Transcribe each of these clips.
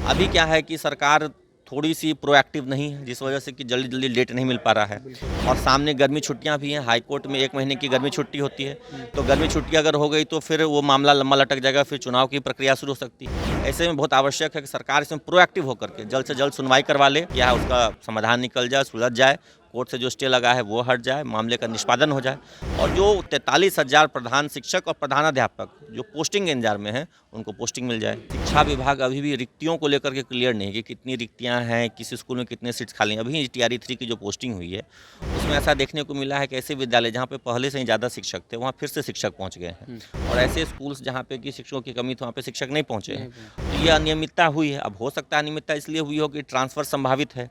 अभी क्या है कि सरकार थोड़ी सी प्रोएक्टिव नहीं है, जिस वजह से कि जल्दी जल्दी डेट नहीं मिल पा रहा है। और सामने गर्मी छुट्टियां भी हैं, हाई कोर्ट में 1 महीने की गर्मी छुट्टी होती है। तो गर्मी छुट्टी अगर हो गई तो फिर वो मामला लंबा लटक जाएगा, फिर चुनाव की प्रक्रिया शुरू हो सकती है। ऐसे में बहुत आवश्यक है कि सरकार इसमें प्रोएक्टिव होकर के जल्द से जल्द सुनवाई करवा ले, या उसका समाधान निकल जाए, सुलझ जाए, कोर्ट से जो स्टे लगा है वो हट जाए, मामले का निष्पादन हो जाए। और जो 43,000 प्रधान शिक्षक और प्रधानाध्यापक जो पोस्टिंग इंतजार में हैं, उनको पोस्टिंग मिल जाए। शिक्षा विभाग अभी भी रिक्तियों को लेकर के क्लियर नहीं है कि कितनी रिक्तियां हैं, किस स्कूल में कितने सीट्स खाली हैं। अभी TRE 3 की जो पोस्टिंग हुई है उसमें ऐसा देखने को मिला है कि ऐसे विद्यालय जहाँ पे पहले से ही ज़्यादा शिक्षक थे, वहाँ फिर से शिक्षक पहुँच गए हैं। और ऐसे स्कूल्स जहाँ पे कि शिक्षकों की कमी थी, वहाँ पे शिक्षक नहीं पहुँचे हैं। तो ये अनियमितता हुई है। अब हो सकता है अनियमितता इसलिए हुई हो कि ट्रांसफ़र संभावित है।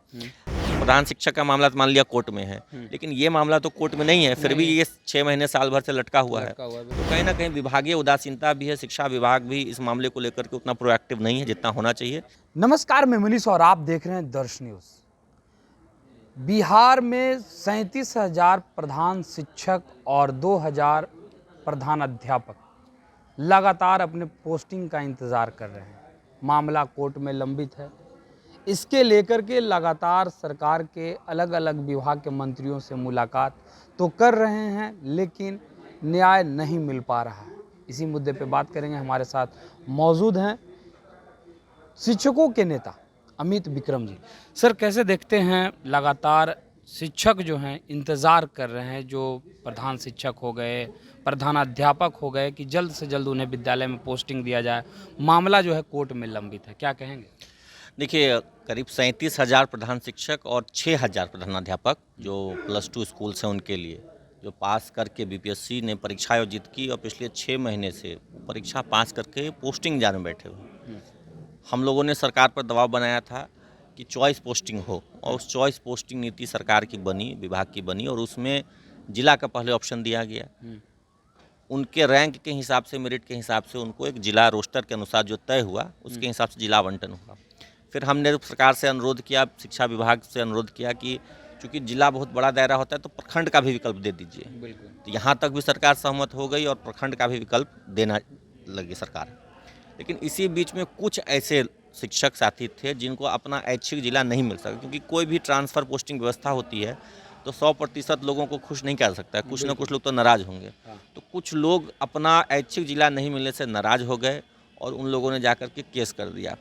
प्रधान शिक्षक का मामला तो मान लिया कोर्ट में है, लेकिन ये मामला तो कोर्ट में नहीं है, फिर भी ये 6 महीने साल भर से लटका हुआ है। तो कहीं ना कहीं विभागीय उदासीनता भी है। शिक्षा विभाग भी इस मामले को लेकर के उतना प्रोएक्टिव नहीं है जितना होना चाहिए। नमस्कार, मैं मनीष और आप देख रहे हैं दर्श न्यूज़। बिहार में 37,000 प्रधान शिक्षक और 2,000 प्रधान अध्यापक लगातार अपने पोस्टिंग का इंतज़ार कर रहे हैं। मामला कोर्ट में लंबित है। इसके लेकर के लगातार सरकार के अलग अलग विभाग के मंत्रियों से मुलाकात तो कर रहे हैं, लेकिन न्याय नहीं मिल पा रहा है। इसी मुद्दे पे बात करेंगे। हमारे साथ मौजूद हैं शिक्षकों के नेता अमित विक्रम जी। सर, कैसे देखते हैं लगातार शिक्षक जो हैं इंतज़ार कर रहे हैं, जो प्रधान शिक्षक हो गए, प्रधानाध्यापक हो गए, कि जल्द से जल्द उन्हें विद्यालय में पोस्टिंग दिया जाए। मामला जो है कोर्ट में लंबित है, क्या कहेंगे? देखिए, करीब 37,000 प्रधान शिक्षक और 6,000 प्रधानाध्यापक जो +2 स्कूल्स हैं उनके लिए, जो पास करके BPSC ने परीक्षा आयोजित की और पिछले 6 महीने से परीक्षा पास करके पोस्टिंग इंतजार में बैठे हुए। हम लोगों ने सरकार पर दबाव बनाया था कि चॉइस पोस्टिंग हो, और उस चॉइस पोस्टिंग नीति सरकार की बनी, विभाग की बनी, और उसमें जिला का पहले ऑप्शन दिया गया। उनके रैंक के हिसाब से, मेरिट के हिसाब से उनको एक जिला रोस्टर के अनुसार जो तय हुआ उसके हिसाब से जिला आवंटन हुआ। फिर हमने सरकार से अनुरोध किया, शिक्षा विभाग से अनुरोध किया कि चूँकि जिला बहुत बड़ा दायरा होता है तो प्रखंड का भी विकल्प दे दीजिए। बिल्कुल। तो यहाँ तक भी सरकार सहमत हो गई और प्रखंड का भी विकल्प देना लगी सरकार। लेकिन इसी बीच में कुछ ऐसे शिक्षक साथी थे जिनको अपना ऐच्छिक जिला नहीं मिल सका, क्योंकि कोई भी ट्रांसफ़र पोस्टिंग व्यवस्था होती है तो 100% लोगों को खुश नहीं कर सकता है। कुछ ना कुछ लोग तो नाराज़ होंगे। तो कुछ लोग अपना ऐच्छिक जिला नहीं मिलने से नाराज़ हो गए और उन लोगों ने जाकर के केस कर दिया।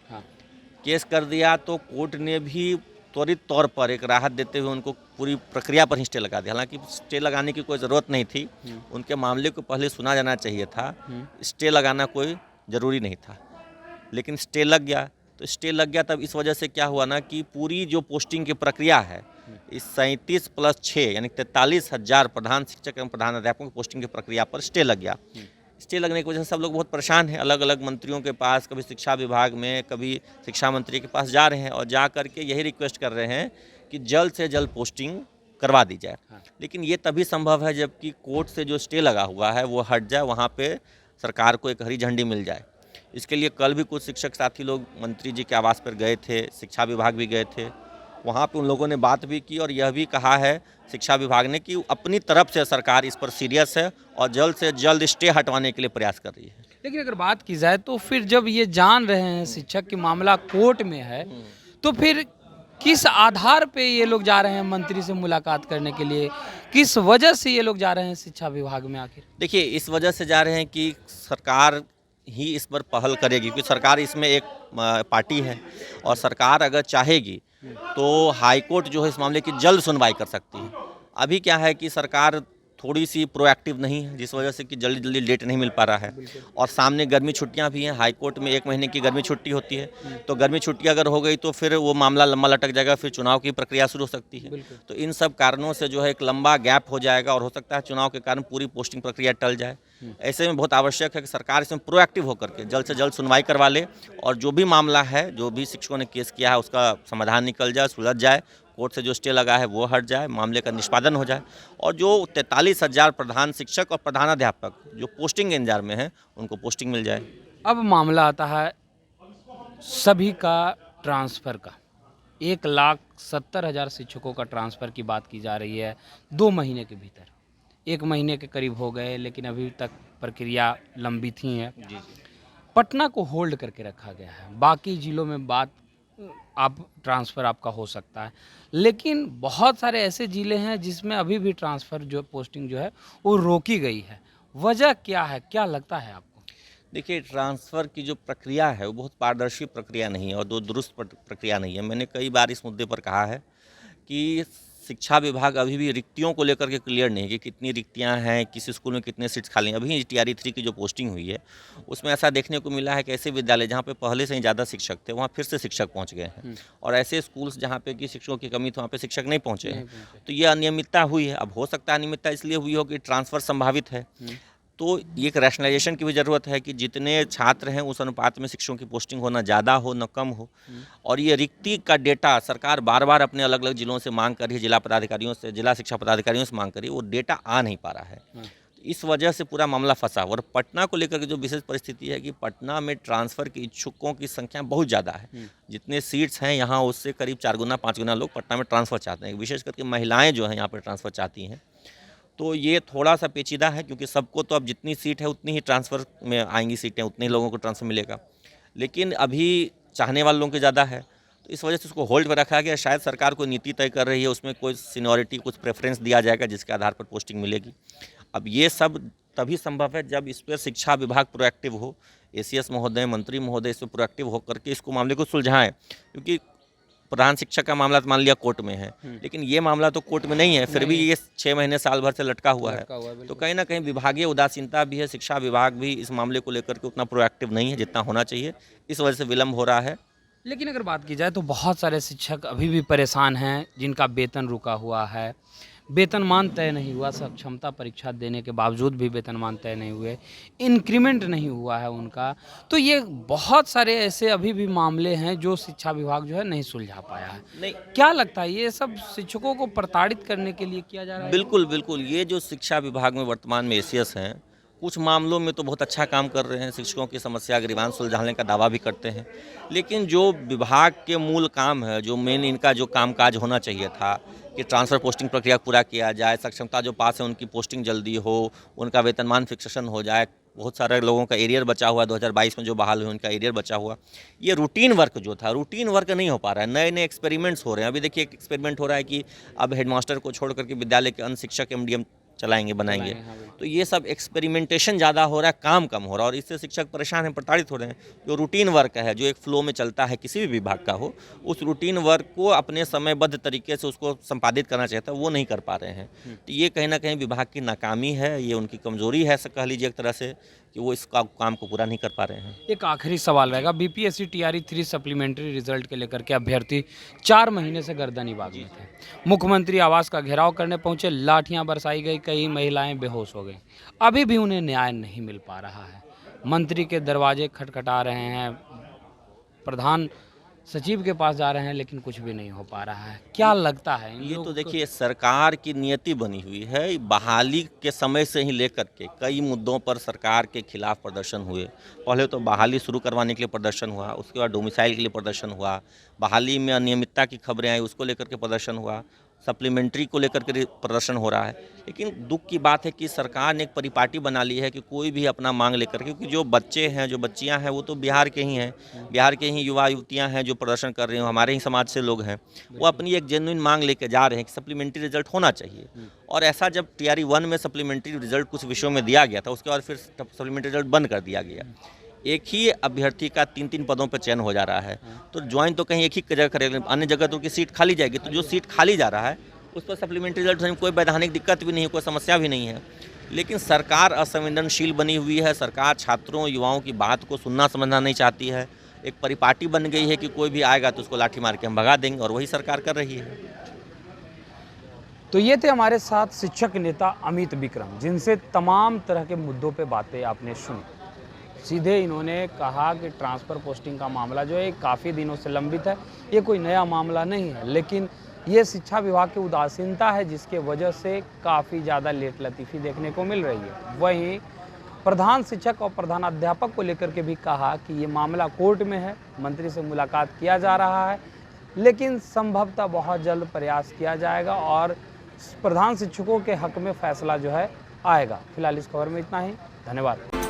केस कर दिया तो कोर्ट ने भी त्वरित तौर पर एक राहत देते हुए उनको पूरी प्रक्रिया पर ही स्टे लगा दिया। हालांकि स्टे लगाने की कोई ज़रूरत नहीं थी, उनके मामले को पहले सुना जाना चाहिए था। स्टे लगाना कोई ज़रूरी नहीं था, लेकिन स्टे लग गया। तो स्टे लग गया तब इस वजह से क्या हुआ ना कि पूरी जो पोस्टिंग की प्रक्रिया है, इस 37 + 6 यानी 43,000 प्रधान शिक्षक एवं प्रधान अध्यापकों की पोस्टिंग की प्रक्रिया पर स्टे लग गया। स्टे लगने की वजह से सब लोग बहुत परेशान हैं। अलग अलग मंत्रियों के पास, कभी शिक्षा विभाग में, कभी शिक्षा मंत्री के पास जा रहे हैं और जा करके यही रिक्वेस्ट कर रहे हैं कि जल्द से जल्द पोस्टिंग करवा दी जाए। लेकिन ये तभी संभव है जबकि कोर्ट से जो स्टे लगा हुआ है वो हट जाए, वहाँ पे सरकार को एक हरी झंडी मिल जाए। इसके लिए कल भी कुछ शिक्षक साथी लोग मंत्री जी के आवास पर गए थे, शिक्षा विभाग भी गए थे। वहाँ पे उन लोगों ने बात भी की और यह भी कहा है शिक्षा विभाग ने कि अपनी तरफ से सरकार इस पर सीरियस है और जल्द से जल्द स्टे हटवाने के लिए प्रयास कर रही है। लेकिन अगर बात की जाए तो फिर जब ये जान रहे हैं शिक्षक कि मामला कोर्ट में है, तो फिर किस आधार पे ये लोग जा रहे हैं मंत्री से मुलाकात करने के लिए? किस वजह से ये लोग जा रहे हैं शिक्षा विभाग में आखिर? देखिए, इस वजह से जा रहे हैं कि सरकार ही इस पर पहल करेगी, क्योंकि सरकार इसमें एक पार्टी है और सरकार अगर चाहेगी तो हाई कोर्ट जो है इस मामले की जल्द सुनवाई कर सकती है। अभी क्या है कि सरकार थोड़ी सी प्रोएक्टिव नहीं है, जिस वजह से कि जल्दी जल्दी डेट नहीं मिल पा रहा है। और सामने गर्मी छुट्टियां भी हैं, हाई कोर्ट में 1 महीने की गर्मी छुट्टी होती है। तो गर्मी छुट्टी अगर हो गई तो फिर वो मामला लंबा लटक जाएगा, फिर चुनाव की प्रक्रिया शुरू हो सकती है। तो इन सब कारणों से जो है एक लंबा गैप हो जाएगा और हो सकता है चुनाव के कारण पूरी पोस्टिंग प्रक्रिया टल जाए। ऐसे में बहुत आवश्यक है कि सरकार इसमें प्रोएक्टिव होकर के जल्द से जल्द सुनवाई करवा ले और जो भी मामला है, जो भी शिक्षकों ने केस किया है उसका समाधान निकल जाए, सुलझ जाए, कोर्ट से जो स्टे लगा है वो हट जाए, मामले का निष्पादन हो जाए। और जो 43,000 प्रधान शिक्षक और प्रधानाध्यापक जो पोस्टिंग इंतजार में हैं, उनको पोस्टिंग मिल जाए। अब मामला आता है सभी का ट्रांसफ़र का। 1,70,000 शिक्षकों का ट्रांसफ़र की बात की जा रही है 2 महीने के भीतर। 1 महीने के करीब हो गए, लेकिन अभी तक प्रक्रिया लंबित ही है। पटना को होल्ड करके रखा गया है। बाकी जिलों में बात आप ट्रांसफ़र आपका हो सकता है। लेकिन बहुत सारे ऐसे ज़िले हैं जिसमें अभी भी ट्रांसफ़र जो पोस्टिंग जो है वो रोकी गई है। वजह क्या है? क्या लगता है आपको? देखिए, ट्रांसफ़र की जो प्रक्रिया है वो बहुत पारदर्शी प्रक्रिया नहीं है और दो दुरुस्त प्रक्रिया नहीं है। मैंने कई बार इस मुद्दे पर कहा है कि शिक्षा विभाग अभी भी रिक्तियों को लेकर के क्लियर नहीं है कि कितनी रिक्तियां हैं, किस स्कूल में कितने सीट्स खाली हैं। अभी टीआरई 3 की जो पोस्टिंग हुई है उसमें ऐसा देखने को मिला है कि ऐसे विद्यालय जहाँ पे पहले से ही ज़्यादा शिक्षक थे वहाँ फिर से शिक्षक पहुँच गए हैं और ऐसे स्कूल्स जहाँ पे कि शिक्षकों की कमी थी वहाँ पे शिक्षक नहीं पहुँचे हैं। तो ये अनियमितता हुई है। अब हो सकता है अनियमितता इसलिए हुई हो कि ट्रांसफ़र संभावित है, तो ये एक रैशनलाइजेशन की भी ज़रूरत है कि जितने छात्र हैं उस अनुपात में शिक्षकों की पोस्टिंग होना ज़्यादा हो न कम हो। और ये रिक्ति का डेटा सरकार बार बार अपने अलग अलग जिलों से मांग कर रही है, जिला पदाधिकारियों से, जिला शिक्षा पदाधिकारियों से मांग कर रही है, वो डेटा आ नहीं पा रहा है। इस वजह से पूरा मामला फंसा। और पटना को लेकर के जो विशेष परिस्थिति है कि पटना में ट्रांसफ़र के इच्छुकों की संख्या बहुत ज़्यादा है। जितने सीट्स हैं यहाँ उससे करीब 4 गुना 5 गुना लोग पटना में ट्रांसफ़र चाहते हैं, विशेष करके महिलाएँ जो हैं यहाँ पर ट्रांसफ़र चाहती हैं। तो ये थोड़ा सा पेचीदा है क्योंकि सबको तो अब जितनी सीट है उतनी ही ट्रांसफ़र में आएंगी सीटें, उतने ही लोगों को ट्रांसफ़र मिलेगा, लेकिन अभी चाहने वाले लोगों की ज़्यादा है। तो इस वजह से उसको होल्ड पर रखा गया। शायद सरकार कोई नीति तय कर रही है, उसमें कोई सीनियरिटी, कुछ प्रेफरेंस दिया जाएगा जिसके आधार पर पोस्टिंग मिलेगी। अब ये सब तभी संभव है जब इस पर शिक्षा विभाग प्रोएक्टिव हो, एसीएस महोदय, मंत्री महोदय इस पर प्रोएक्टिव होकर के इसको मामले को सुलझाएं। क्योंकि प्रधान शिक्षक का मामला तो मान लिया कोर्ट में है, लेकिन ये मामला तो कोर्ट में नहीं है, फिर भी ये 6 महीने साल भर से लटका हुआ है। तो कहीं ना कहीं विभागीय उदासीनता भी है। शिक्षा विभाग भी इस मामले को लेकर के उतना प्रोएक्टिव नहीं है जितना होना चाहिए, इस वजह से विलम्ब हो रहा है। लेकिन अगर बात की जाए तो बहुत सारे शिक्षक अभी भी परेशान हैं जिनका वेतन रुका हुआ है, वेतनमान तय नहीं हुआ, सक्षमता परीक्षा देने के बावजूद भी वेतनमान तय नहीं हुए, इंक्रीमेंट नहीं हुआ है उनका। तो ये बहुत सारे ऐसे अभी भी मामले हैं जो शिक्षा विभाग जो है नहीं सुलझा पाया है। नहीं, क्या लगता है ये सब शिक्षकों को प्रताड़ित करने के लिए किया जा रहा है? बिल्कुल बिल्कुल, ये जो शिक्षा विभाग में वर्तमान में एसीएस हैं, कुछ मामलों में तो बहुत अच्छा काम कर रहे हैं, शिक्षकों की समस्या ग्रीवांश सुलझाने का दावा भी करते हैं, लेकिन जो विभाग के मूल काम है, जो मेन इनका जो कामकाज होना चाहिए था कि ट्रांसफ़र पोस्टिंग प्रक्रिया पूरा किया जाए, सक्षमता जो पास है उनकी पोस्टिंग जल्दी हो, उनका वेतनमान फिक्सेशन हो जाए, बहुत सारे लोगों का एरियर बचा हुआ, 2022 में जो बहाल हुए उनका एरियर बचा हुआ, ये रूटीन वर्क जो था, रूटीन वर्क नहीं हो पा रहा है। नए नए एक्सपेरिमेंट्स हो रहे हैं। अभी देखिए एक एक्सपेरिमेंट हो रहा है कि अब हेडमास्टर को छोड़ करके विद्यालय के अन्य शिक्षक एमडीएम चलाएंगे, बनाएंगे। तो ये सब एक्सपेरिमेंटेशन ज़्यादा हो रहा है, काम कम हो रहा है और इससे शिक्षक परेशान हैं, प्रताड़ित हो रहे हैं। जो रूटीन वर्क है, जो एक फ्लो में चलता है किसी भी विभाग का हो, उस रूटीन वर्क को अपने समयबद्ध तरीके से उसको संपादित करना चाहता है, वो नहीं कर पा रहे हैं। तो ये कहीं ना कहीं विभाग की नाकामी है, ये उनकी कमजोरी है, कह लीजिए एक तरह से, कि वो इस काम को पूरा नहीं कर पा रहे हैं। एक आखिरी सवाल रहेगा, बीपीएससी टीआरई 3 सप्लीमेंट्री रिजल्ट के लेकर के अभ्यर्थी 4 महीने से गर्दनीबाग में थे। मुख्यमंत्री आवास का घेराव करने पहुंचे, लाठियां बरसाई गई, कई महिलाएं बेहोश हो गई। अभी भी उन्हें न्याय नहीं मिल पा रहा है। मंत्री के दरवाजे खटखटा रहे हैं, प्रधान सचिव के पास जा रहे हैं, लेकिन कुछ भी नहीं हो पा रहा है। क्या लगता है इन ये लोगों तो को? देखिए सरकार की नियति बनी हुई है। बहाली के समय से ही लेकर के कई मुद्दों पर सरकार के खिलाफ प्रदर्शन हुए। पहले तो बहाली शुरू करवाने के लिए प्रदर्शन हुआ, उसके बाद डोमिसाइल के लिए प्रदर्शन हुआ, बहाली में अनियमितता की खबरें आई उसको लेकर के प्रदर्शन हुआ, सप्लीमेंट्री को लेकर के प्रदर्शन हो रहा है। लेकिन दुख की बात है कि सरकार ने एक परिपाटी बना ली है कि कोई भी अपना मांग लेकर, क्योंकि जो बच्चे हैं, जो बच्चियां हैं, वो तो बिहार के ही हैं, बिहार के ही युवा युवतियां हैं जो प्रदर्शन कर रहे हैं, हमारे ही समाज से लोग हैं। वो अपनी एक जेन्युइन मांग लेकर जा रहे हैं कि सप्लीमेंट्री रिजल्ट होना चाहिए। और ऐसा जब टीआरई 1 में सप्लीमेंट्री रिजल्ट कुछ विषयों में दिया गया था, उसके बाद फिर सप्लीमेंट्री रिजल्ट बंद कर दिया गया। एक ही अभ्यर्थी का 3-3 पदों पर चयन हो जा रहा है, तो ज्वाइन तो कहीं एक ही जगह करेंगे, अन्य जगह तो उनकी सीट खाली जाएगी। तो जो सीट खाली जा रहा है उस पर सप्लीमेंट्री रिजल्ट होने में कोई वैधानिक दिक्कत भी नहीं है, कोई समस्या भी नहीं है। लेकिन सरकार असंवेदनशील बनी हुई है। सरकार छात्रों युवाओं की बात को सुनना समझना नहीं चाहती है। एक परिपाटी बन गई है कि कोई भी आएगा तो उसको लाठी मार के हम भगा देंगे, और वही सरकार कर रही है। तो ये थे हमारे साथ शिक्षक नेता अमित विक्रम, जिनसे तमाम तरह के मुद्दों पे बातें आपने सुनी। सीधे इन्होंने कहा कि ट्रांसफ़र पोस्टिंग का मामला जो है काफ़ी दिनों से लंबित है, ये कोई नया मामला नहीं है, लेकिन ये शिक्षा विभाग की उदासीनता है जिसके वजह से काफ़ी ज़्यादा लेट लतीफ़ी देखने को मिल रही है। वहीं प्रधान शिक्षक और प्रधानाध्यापक को लेकर के भी कहा कि ये मामला कोर्ट में है, मंत्री से मुलाकात किया जा रहा है, लेकिन संभवतः बहुत जल्द प्रयास किया जाएगा और प्रधान शिक्षकों के हक में फैसला जो है आएगा। फिलहाल इस खबर में इतना ही। धन्यवाद।